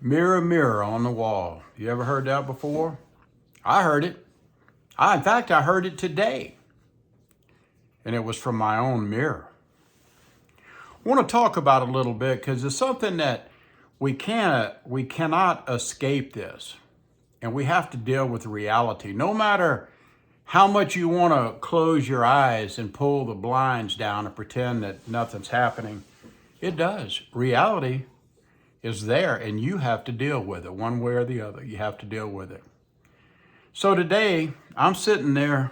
Mirror, mirror on the wall. You ever heard that before? I heard it. In fact, I heard it today. And it was from my own mirror. I want to talk about it a little bit because it's something that we cannot escape this. And we have to deal with reality. No matter how much you want to close your eyes and pull the blinds down and pretend that nothing's happening, it does. Reality is there and you have to deal with it one way or the other. You have to deal with it. So today I'm sitting there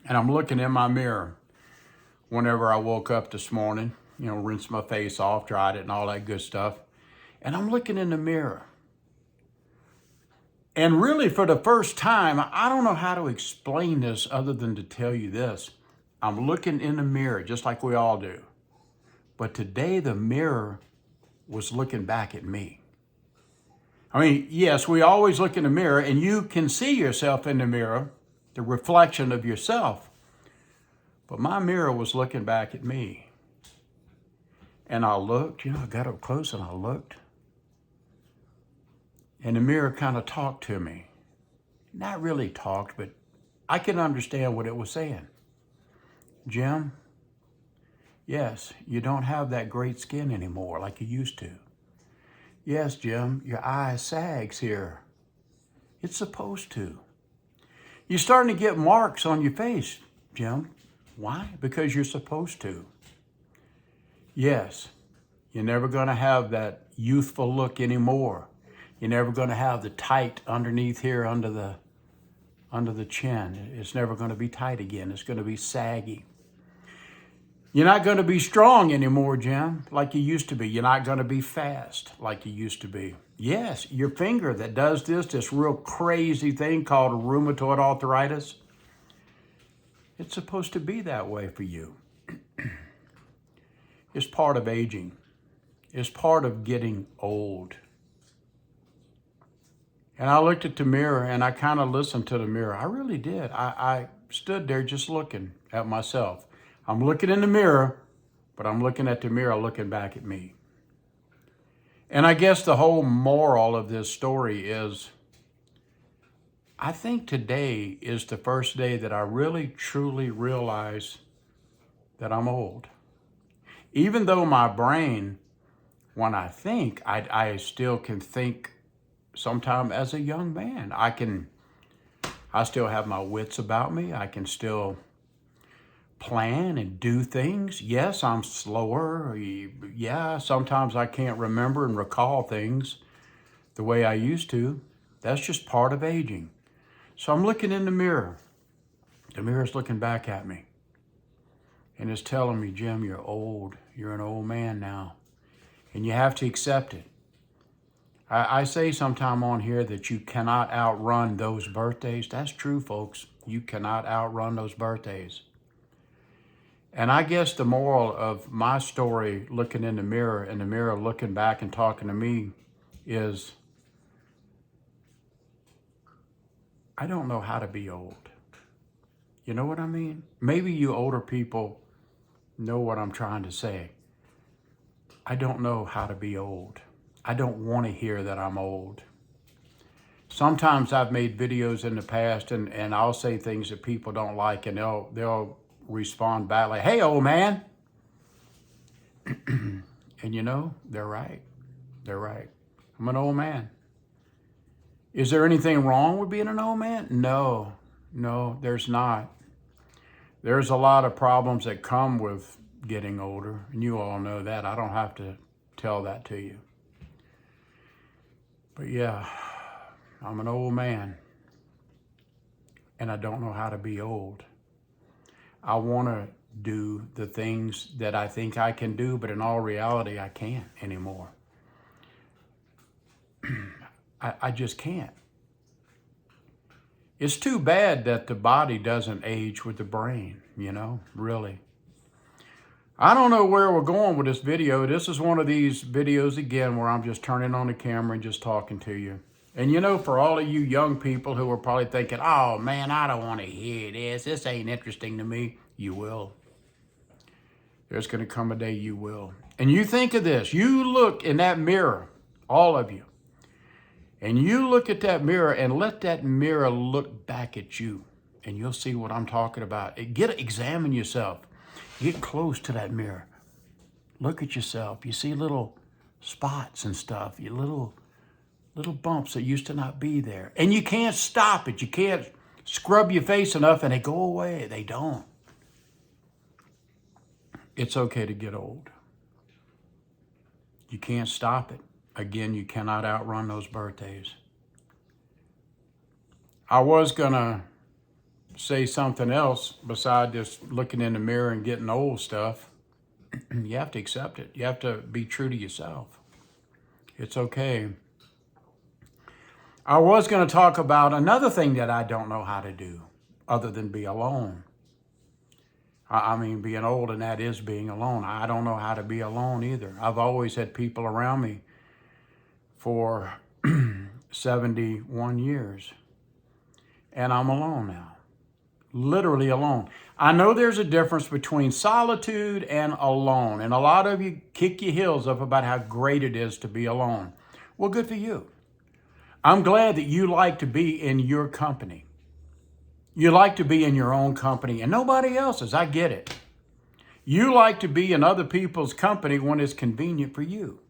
and I'm looking in my mirror whenever I woke up this morning, rinsed my face off, dried it and all that good stuff. And I'm looking in the mirror. And really for the first time, I don't know how to explain this other than to tell you this. I'm looking in the mirror just like we all do. But today the mirror was looking back at me. I mean, yes, we always look in the mirror and you can see yourself in the mirror, the reflection of yourself. But my mirror was looking back at me. And I looked, I got up close and I looked. And the mirror kind of talked to me. Not really talked, but I could understand what it was saying. Jim, yes, you don't have that great skin anymore like you used to. Yes, Jim, your eye sags here. It's supposed to. You're starting to get marks on your face, Jim. Why? Because you're supposed to. Yes, you're never going to have that youthful look anymore. You're never going to have the tight underneath here under the chin. It's never going to be tight again. It's going to be saggy. You're not going to be strong anymore, Jim, like you used to be. You're not going to be fast like you used to be. Yes, your finger that does this real crazy thing called rheumatoid arthritis, it's supposed to be that way for you. It's part of aging. It's part of getting old. And I looked at the mirror and I kind of listened to the mirror. I really did. I stood there just looking at myself. I'm looking in the mirror, but I'm looking at the mirror looking back at me. And I guess the whole moral of this story is, I think today is the first day that I really truly realize that I'm old. Even though my brain, when I think, I still can think sometime as a young man. I still have my wits about me. I can still plan and do things. Yes, I'm slower. Yeah, sometimes I can't remember and recall things the way I used to. That's just part of aging. So I'm looking in the mirror. The mirror's looking back at me. And it's telling me, Jim, you're old. You're an old man now. And you have to accept it. I say sometime on here that you cannot outrun those birthdays. That's true, folks. You cannot outrun those birthdays. And I guess the moral of my story, looking in the mirror and the mirror looking back and talking to me, is I don't know how to be old. You know what I mean? Maybe you older people know what I'm trying to say. I don't know how to be old. I don't want to hear that I'm old. Sometimes I've made videos in the past and I'll say things that people don't like and they'll respond back like, hey, old man. And they're right. They're right. I'm an old man. Is there anything wrong with being an old man? No, there's not. There's a lot of problems that come with getting older, and you all know that. I don't have to tell that to you. But yeah, I'm an old man, and I don't know how to be old. I want to do the things that I think I can do, but in all reality, I can't anymore. I just can't. It's too bad that the body doesn't age with the brain, really. I don't know where we're going with this video. This is one of these videos, again, where I'm just turning on the camera and just talking to you. And for all of you young people who are probably thinking, oh man, I don't want to hear this. This ain't interesting to me. You will. There's going to come a day you will. And you think of this. You look in that mirror all of you. And you look at that mirror and let that mirror look back at you. And you'll see what I'm talking about. Examine yourself. Get close to that mirror. Look at yourself. You see little spots and stuff. You little bumps that used to not be there. And you can't stop it. You can't scrub your face enough and they go away. They don't. It's okay to get old. You can't stop it. Again, you cannot outrun those birthdays. I was going to say something else besides just looking in the mirror and getting old stuff. You have to accept it. You have to be true to yourself. It's okay. I was going to talk about another thing that I don't know how to do other than be alone. I mean, being old, and that is being alone. I don't know how to be alone either. I've always had people around me for 71 years, and I'm alone now, literally alone. I know there's a difference between solitude and alone, and a lot of you kick your heels up about how great it is to be alone. Well, good for you. I'm glad that you like to be in your company. You like to be in your own company and nobody else's. I get it. You like to be in other people's company when it's convenient for you.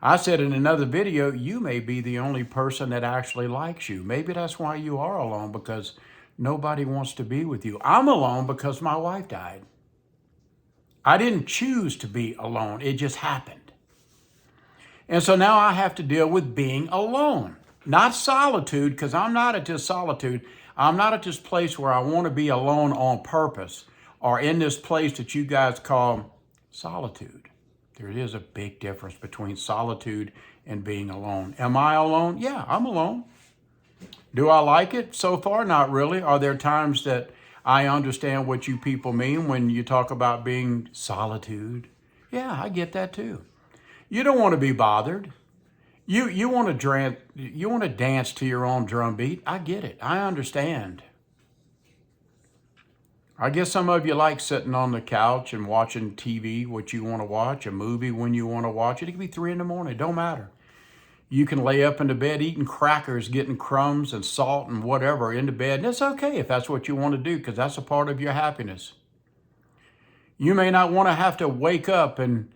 I said in another video, you may be the only person that actually likes you. Maybe that's why you are alone, because nobody wants to be with you. I'm alone because my wife died. I didn't choose to be alone. It just happened. And so now I have to deal with being alone, not solitude, because I'm not at this solitude. I'm not at this place where I want to be alone on purpose, or in this place that you guys call solitude. There is a big difference between solitude and being alone. Am I alone? Yeah, I'm alone. Do I like it so far? Not really. Are there times that I understand what you people mean when you talk about being solitude? Yeah, I get that too. You don't want to be bothered. You want to dance to your own drum beat. I get it. I understand. I guess some of you like sitting on the couch and watching TV, what you want to watch, a movie when you want to watch it. It can be 3 a.m. It don't matter. You can lay up in the bed eating crackers, getting crumbs and salt and whatever in the bed. And it's okay if that's what you want to do, because that's a part of your happiness. You may not want to have to wake up and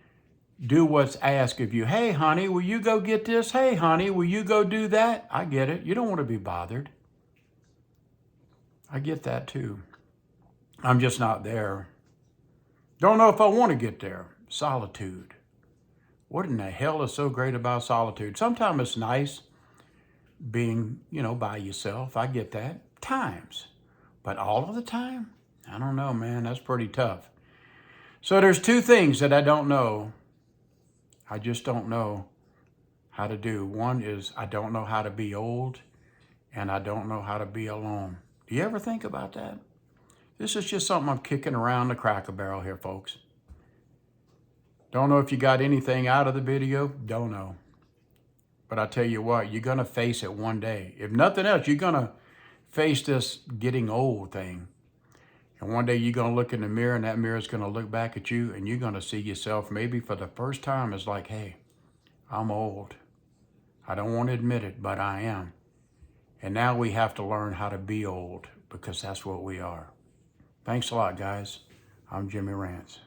do what's asked of you. Hey, honey, will you go get this? Hey, honey, will you go do that? I get it. You don't want to be bothered. I get that too. I'm just not there. Don't know if I want to get there. Solitude. What in the hell is so great about solitude? Sometimes it's nice being, by yourself. I get that. Times. But all of the time? I don't know, man. That's pretty tough. So there's 2 things that I don't know. I just don't know how to do. One is I don't know how to be old, and I don't know how to be alone. Do you ever think about that? This is just something I'm kicking around the Cracker Barrel here, folks. Don't know if you got anything out of the video. Don't know. But I tell you what, you're going to face it one day. If nothing else, you're going to face this getting old thing. And one day you're going to look in the mirror, and that mirror is going to look back at you, and you're going to see yourself maybe for the first time as like, hey, I'm old. I don't want to admit it, but I am. And now we have to learn how to be old, because that's what we are. Thanks a lot, guys. I'm Jimmy Rance.